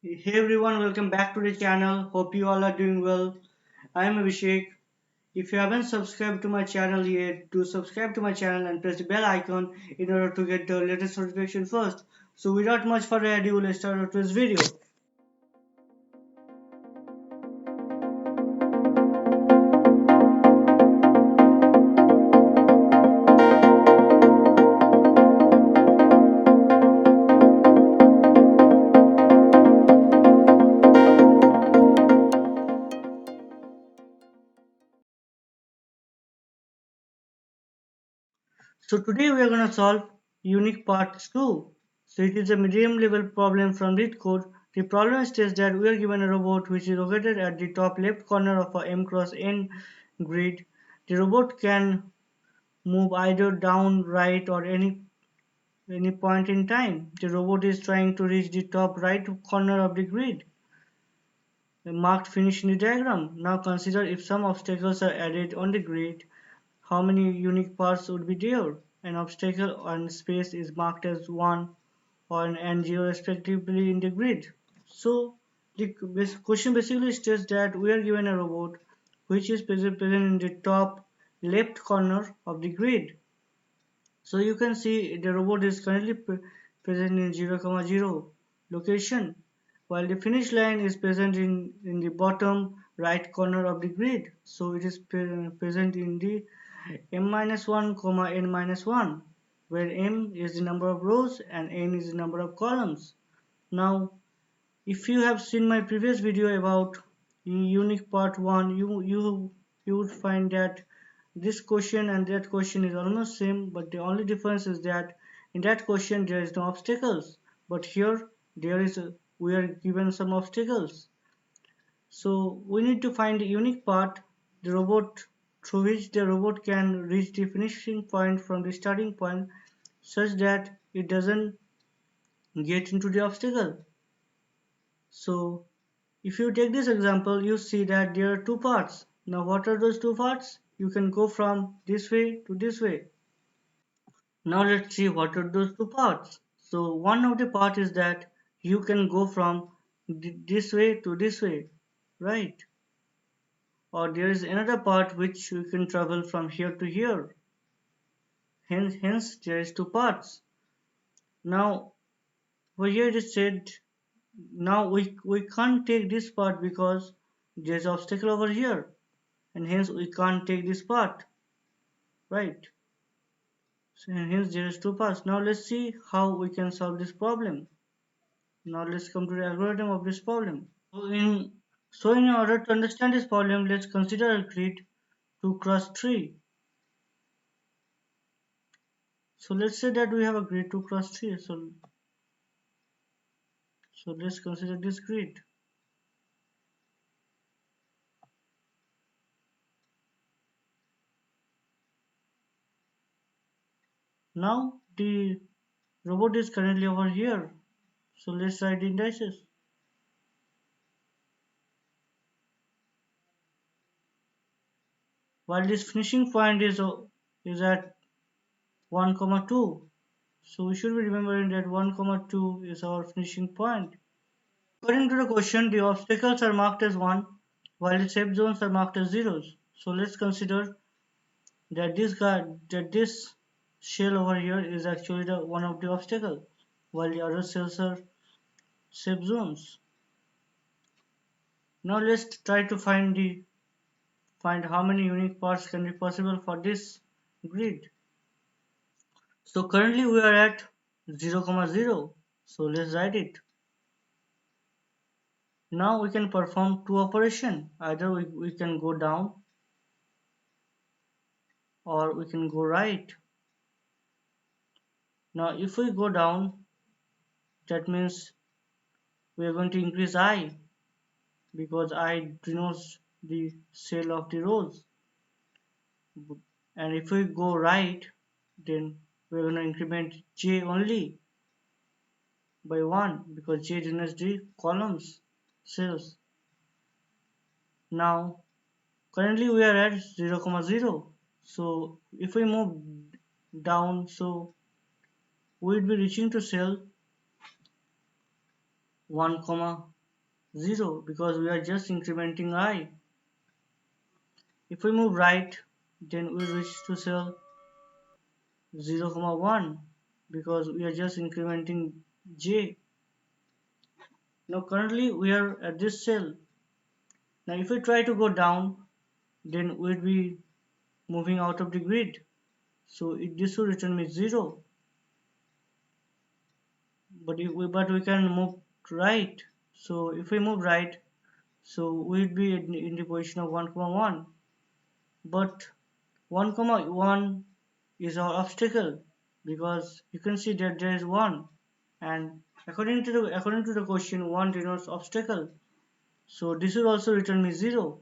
Hey everyone, welcome back to the channel. Hope you all are doing well. I am Abhishek. If you haven't subscribed to my channel yet, do subscribe to my channel and press the bell icon in order to get the latest notification first. So without much further ado, let's start with this video. So today we are going to solve unique part 2. So it is a medium level problem from LeetCode. The problem states that we are given a robot which is located at the top left corner of a m cross n grid. The robot can move either down, right or any point in time. The robot is trying to reach the top right corner of the grid, marked finish in the diagram. Now consider if some obstacles are added on the grid, how many unique parts would be there? An obstacle on space is marked as 1 or and 0 respectively in the grid. So the question basically states that we are given a robot which is present in the top left corner of the grid. So you can see the robot is currently present in 0, 0 location, while the finish line is present in the bottom right corner of the grid. So it is present in the m-1, n-1, where m is the number of rows and n is the number of columns. Now, if you have seen my previous video about unique part 1, you would find that this question and that question is almost same, but the only difference is that in that question there is no obstacles, but here we are given some obstacles. So we need to find the unique part, the robot through which the robot can reach the finishing point from the starting point such that it doesn't get into the obstacle. So if you take this example, you see that there are two parts. Now what are those two parts? You can go from this way to this way. Now let's see what are those two parts. So one of the part is that you can go from this way to this way, right? Or there is another part which you can travel from here to here. Hence there is two parts. Now over here it is said now we can't take this part because there's obstacle over here, and hence we can't take this part, right? So hence there is two parts. Now let's see how we can solve this problem. Now let's come to the algorithm of this problem. So in order to understand this problem, let's consider a grid 2 cross 3. So let's say that we have a grid 2 cross 3. So let's consider this grid. Now the robot is currently over here. So let's write the indices. While this finishing point is at 1, 2. So we should be remembering that 1, 2 is our finishing point. According to the question, the obstacles are marked as 1 while the safe zones are marked as zeros. So let's consider that this shell over here is actually the one of the obstacle while the other shells are safe zones. Now let's try to find how many unique parts can be possible for this grid. So currently we are at 0, 0. So let's write it. Now we can perform two operations. Either we can go down or we can go right. Now if we go down, that means we are going to increase I because I denotes the cell of the rows. And if we go right, then we're going to increment J only by 1 because J denotes the columns cells. Now currently we are at 0, 0. So if we move down, so we'll be reaching to cell 1 comma 0 because we are just incrementing I. If we move right, then we reach to cell 0 comma 1 because we are just incrementing j. Now currently we are at this cell. Now if we try to go down, then we'll be moving out of the grid. So this will return me 0. But we can move right. So if we move right, so we'll be in the position of 1 comma 1. But 1 comma 1 is our obstacle because you can see that there is 1, and according to the question, 1 denotes obstacle, so this will also return me 0.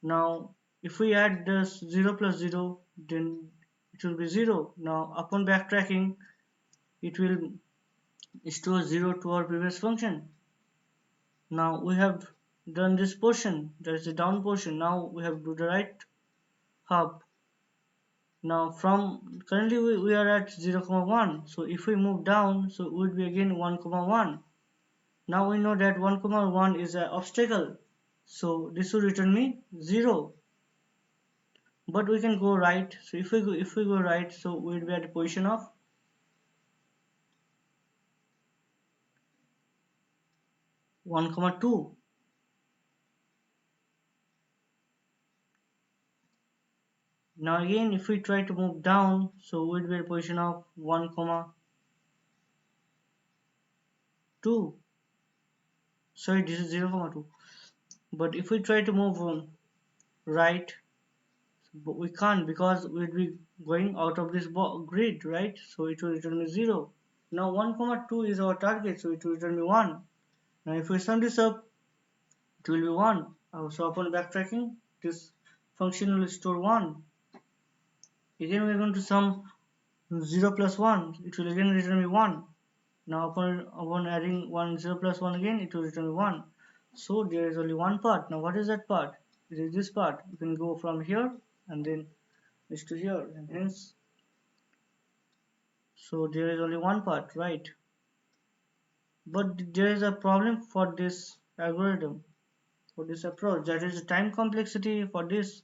Now if we add this 0 plus 0, then it will be 0. Now upon backtracking, it will store 0 to our previous function. Now we have done this portion, that is the down portion. Now we have to do the right hub. Now from currently we are at 0 comma 1, so if we move down, so it would be again 1 comma 1. Now we know that 1 comma 1 is an obstacle, so this will return me 0. But we can go right, so if we go right, so we will be at the position of 1 comma 2. Now again if we try to move down, so we will be at the position of 1 comma 2. Sorry, this is 0 comma 2. But if we try to move right, but we can't because we'll be going out of this grid, right? So it will return me 0. Now 1 comma 2 is our target, so it will return me 1. Now if we sum this up, it will be 1. So upon backtracking, this function will store 1. Again we are going to sum 0 plus 1, it will again return me 1. Now upon adding 0 plus 1 again, it will return me 1. So there is only one part. Now what is that part? It is this part. You can go from here and then is to here, and hence, so there is only one part, right? But there is a problem for this algorithm, for this approach, that is the time complexity for this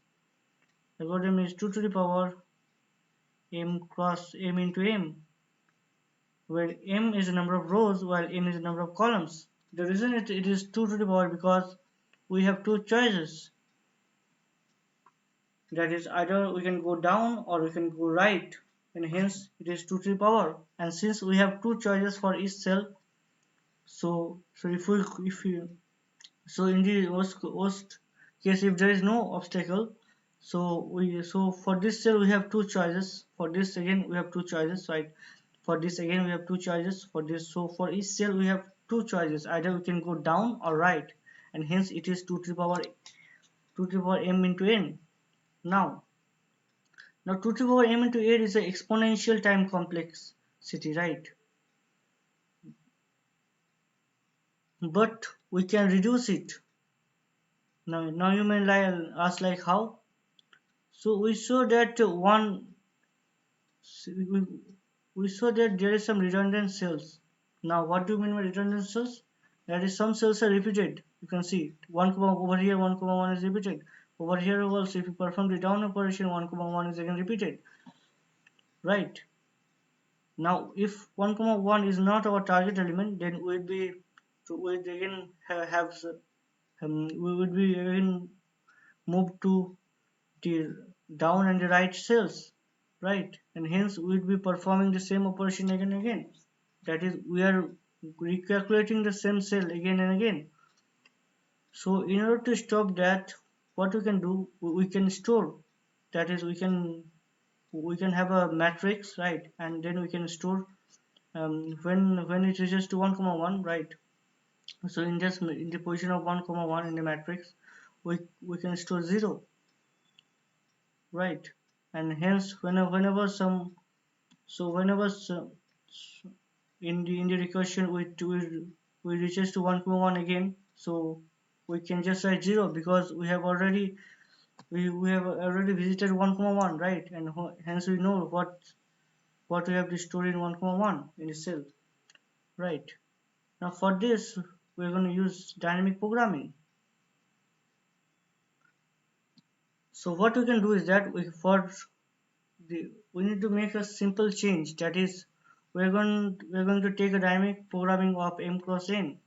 algorithm is 2 to the power m cross m into m, where m is the number of rows while n is the number of columns. The reason it is 2 to the power because we have two choices, that is either we can go down or we can go right, and hence it is 2 to the power. And since we have two choices for each cell, so in the worst case, if there is no obstacle, so for this cell we have two choices, for this again we have two choices, right? For this again we have two choices, for this, so for each cell we have two choices, either we can go down or right, and hence it is 2 to the power m into n. Now 2 to the power m into 8 is an exponential time complexity, right? But we can reduce it. Now you may ask like how? So we saw that we, we saw that there is some redundant cells. Now what do you mean by redundant cells? That is, some cells are repeated. You can see 1 comma over here, 1 comma 1 is repeated. Over here also, if you perform the down operation, 1 comma 1 is again repeated, right? Now if 1 comma 1 is not our target element, then we'd again we would be again moved to the down and the right cells, right? And hence we will be performing the same operation again and again. That is, we are recalculating the same cell again and again. So in order to stop that, what we can do, we can store, that is, we can have a matrix, right? And then we can store when it reaches to 1 comma 1, right? So in the position of 1 comma 1 in the matrix, we can store 0, right? And hence whenever some, so whenever in the recursion we reaches to 1 comma 1 again, so we can just write 0 because we have already visited 1 comma 1, right? And hence we know what we have to store in 1 comma 1 in the cell, right? Now for this, we're going to use dynamic programming. So what we can do is that we need to make a simple change. That is, we're going to take a dynamic programming of m cross n,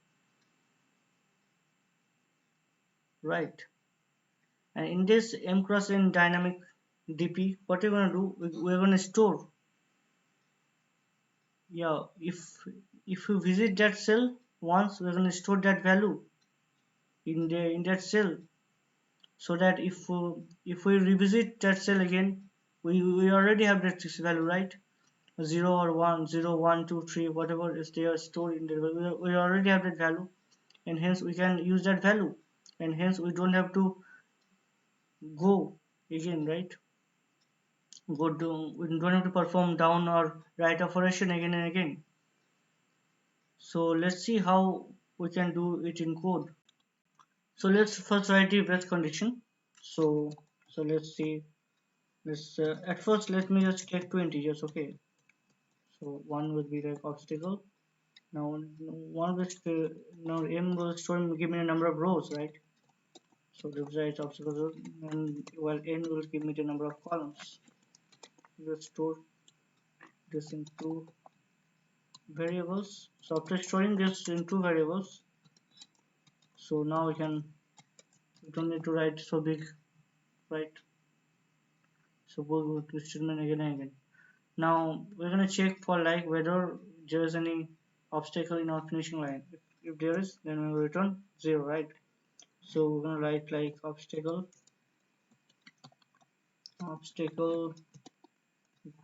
right? And in this m cross n dynamic DP, what we're going to do, we're going to store. Yeah, if you visit that cell once, we're going to store that value in that cell, so that if we revisit that cell again, we already have that value, right? 0 or 1, 0, 1, 2, 3, whatever is there stored in there, we already have that value, and hence we can use that value, and hence we don't have to go again, right? We don't have to perform down or right operation again and again. So let's see how we can do it in code. So let's first write the if condition. So let's see. Let's at first let me just take two integers. Okay. So one will be like obstacle. Now one will now m will store give me a number of rows, right? So let's write obstacle row, and while n will give me the number of columns. Let's store this in two variables. So after storing this in two variables, so now we don't need to write so big, right? So we'll go to statement again and again. Now we're gonna check for like whether there is any obstacle in our finishing line. If there is, then we will return 0, right? So we're gonna write like obstacle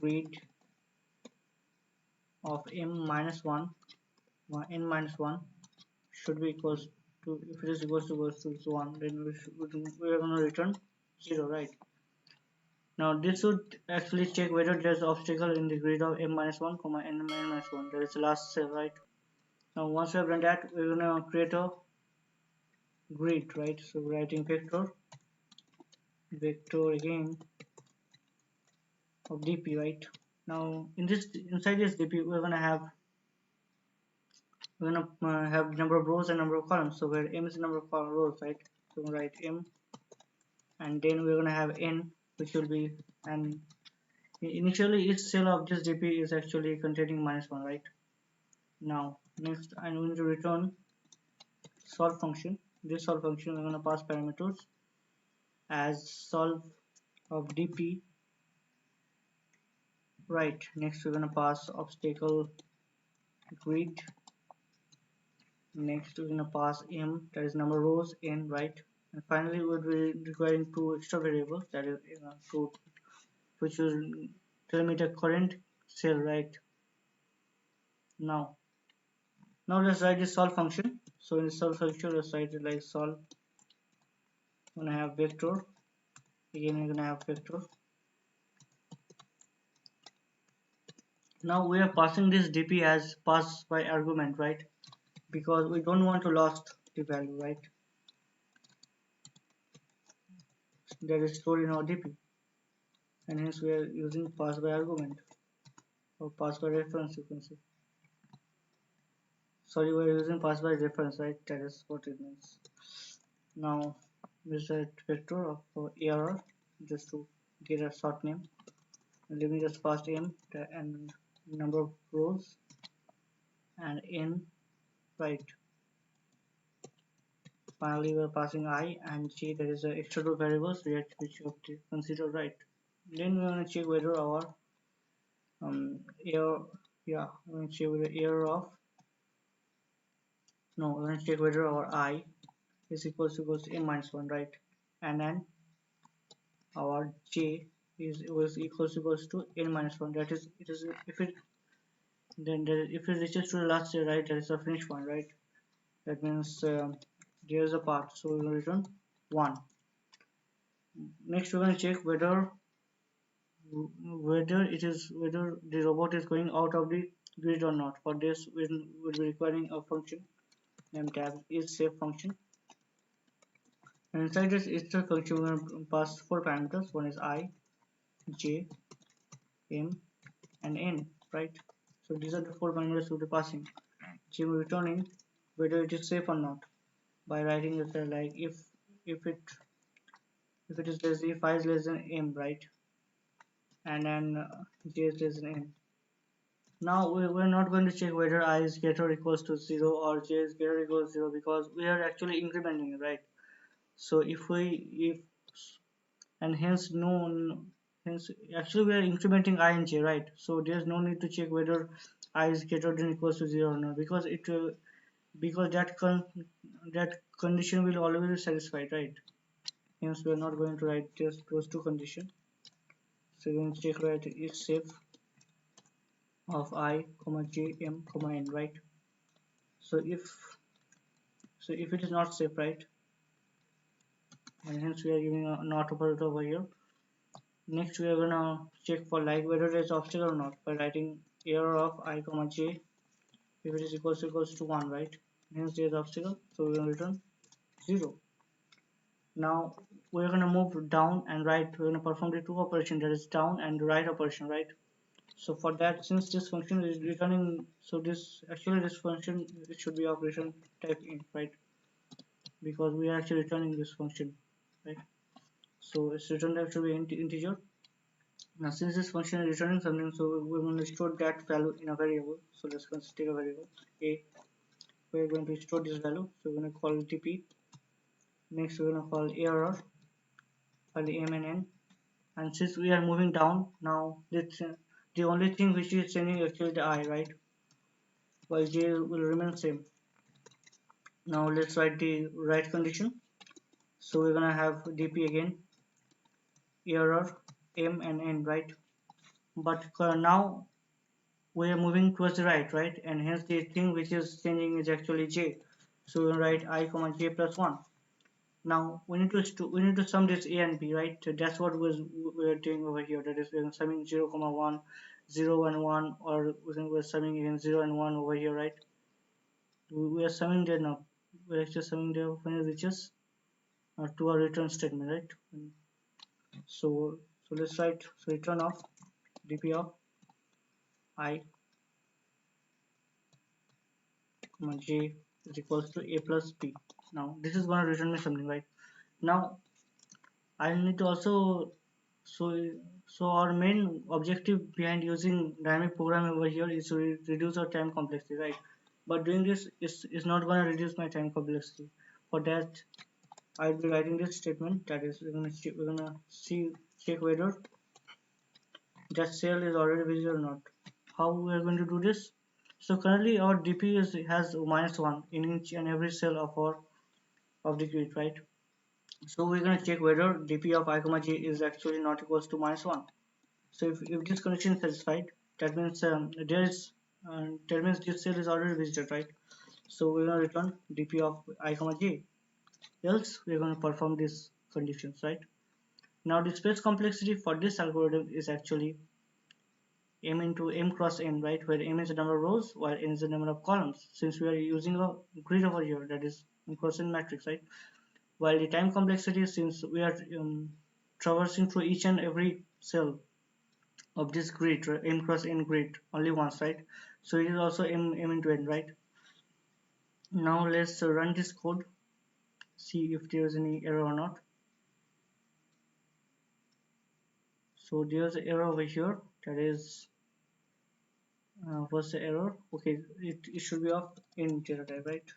grid of m minus 1, n minus 1 should be equals to, if it is equals to 1, then we are gonna return 0, right? Now this should actually check whether there's obstacle in the grid of m minus 1 comma n minus 1. That is the last cell, right? Now once we have done that, we're gonna create a grid, right? So writing vector again of dp, right? Now inside this dp, we're gonna have number of rows and number of columns. So where m is the number of rows, right? So we'll write m, and then we're gonna have n, which will be, and initially each cell of this dp is actually containing -1, right? Now next I'm going to return solve function. This solve function we're going to pass parameters as solve of dp, right? Next we're going to pass obstacle grid. Next we're going to pass m, that is number of rows, n, right? And finally we'll be requiring two extra variables, that is to which will tell me the current cell, right? Now let's write this solve function. So in the solve function, let's write it like solve. I'm gonna have vector. Again, we're gonna have vector. Now we are passing this dp as pass by argument, right? Because we don't want to lost the value, right? That is stored in our dp, and hence we are using pass by argument or pass by reference, you can say. Sorry, we are using pass by reference, right? That is what it means. Now we set vector of error just to get a short name. Let me just pass m and number of rows and n, right? Finally we're passing I and j, that is the extra two variables which you have to consider, right? Then we're going to check whether our error, yeah, we're going to check whether error of, no, we're going to check whether our I is equals to m minus 1, right? And then our j is equals to n minus 1. That is, it is, if it then if it reaches to the last j, right, that is the finish point, right? That means there's a path, so we will return 1. Next we're going to check whether the robot is going out of the grid or not. For this we will be requiring a function named tab is save function, and inside this is the function we're going to pass four parameters. One is I, j, m, and n, right? So these are the four parameters we'll be passing. returning whether it is safe or not by writing it like if it if it is less if I is less than m, right, and then j is less than m. Now we're not going to check whether I is greater or equals to 0 or j is greater or equals to 0 because we are actually incrementing it, right? So if and hence hence actually we are incrementing I and j, right? So there's no need to check whether I is greater than equals to 0 or not because because that condition will always be satisfied, right? Hence we are not going to write just those two conditions. So we're going to check whether it is safe of I comma j m comma n, right? So if it is not safe, right, and hence we are giving a not operator over here. Next we are gonna check for like whether there is obstacle or not by writing error of I comma j if it is equals to 1, right? Hence there is obstacle, so we will return 0. Now we are gonna move down and right. We're gonna perform the two operation, that is down and right operation, right? So for that, since this function is returning, so this function it should be operation type int, right? Because we are actually returning this function, right? So its return type should be integer. Now since this function is returning something, so we're going to store that value in a variable. So let's take a variable a. We're going to store this value. So we're going to call dp. Next we're going to call error for the m and n. And since we are moving down now, the only thing which is changing actually the I, right? While j will remain same. Now let's write the right condition. So we're gonna have dp again, error m and n, right? But now we are moving towards the right, and hence the thing which is changing is actually j. So we'll write I comma j plus 1. Now we need to sum this a and b, right? So that's what we are doing over here. That is, we're summing 0 comma 1, 0 and 1, or we're summing again 0 and 1 over here, right? We are summing there now. We're actually summing there when it reaches to our return statement, right? So let's write return of dp of I comma j is equals to a plus b. Now this is going to return me something, right? Now I need to also so so our main objective behind using dynamic programming over here is to reduce our time complexity, right? But doing this is not going to reduce my time complexity. For that, I'll be writing this statement, that is we're gonna see check whether that cell is already visible or not. How we are going to do this? So currently our dp has -1 in each and every cell of the grid, right? So we're going to check whether dp of I comma j is actually not equals to -1. So if this condition is satisfied, that means that means this cell is already visited, right? So we're going to return dp of I comma j. Else we're going to perform these conditions, right? Now the space complexity for this algorithm is actually m into m cross n, right? Where m is the number of rows while n is the number of columns. Since we are using a grid over here, that is m cross n matrix, right? While the time complexity, since we are traversing through each and every cell of this grid, right? M cross n grid only once, right? So it is also m into n, right? Now let's run this code, see if there is any error or not. So there's an error over here, that is what's the error? Okay, it should be of integer type, right?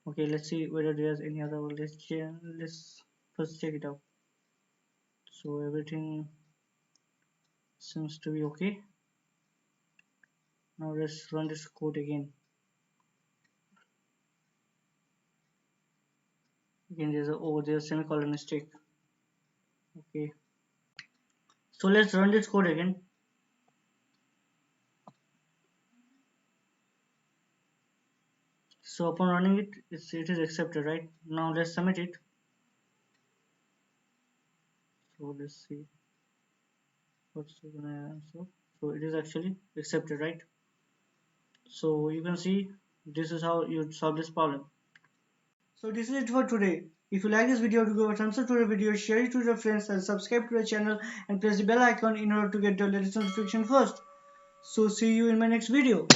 Okay, let's see whether there's any other. Let's first check it out. So everything seems to be okay. Now let's run this code again. Again there's a semicolon mistake. Okay, so let's run this code again. So upon running it, it is accepted, right? Now let's submit it. So let's see what's gonna answer. So it is actually accepted, right? So you can see this is how you solve this problem. So this is it for today. If you like this video, to give a thumbs up to the video, share it with your friends, and subscribe to the channel and press the bell icon in order to get the latest notification first. So see you in my next video.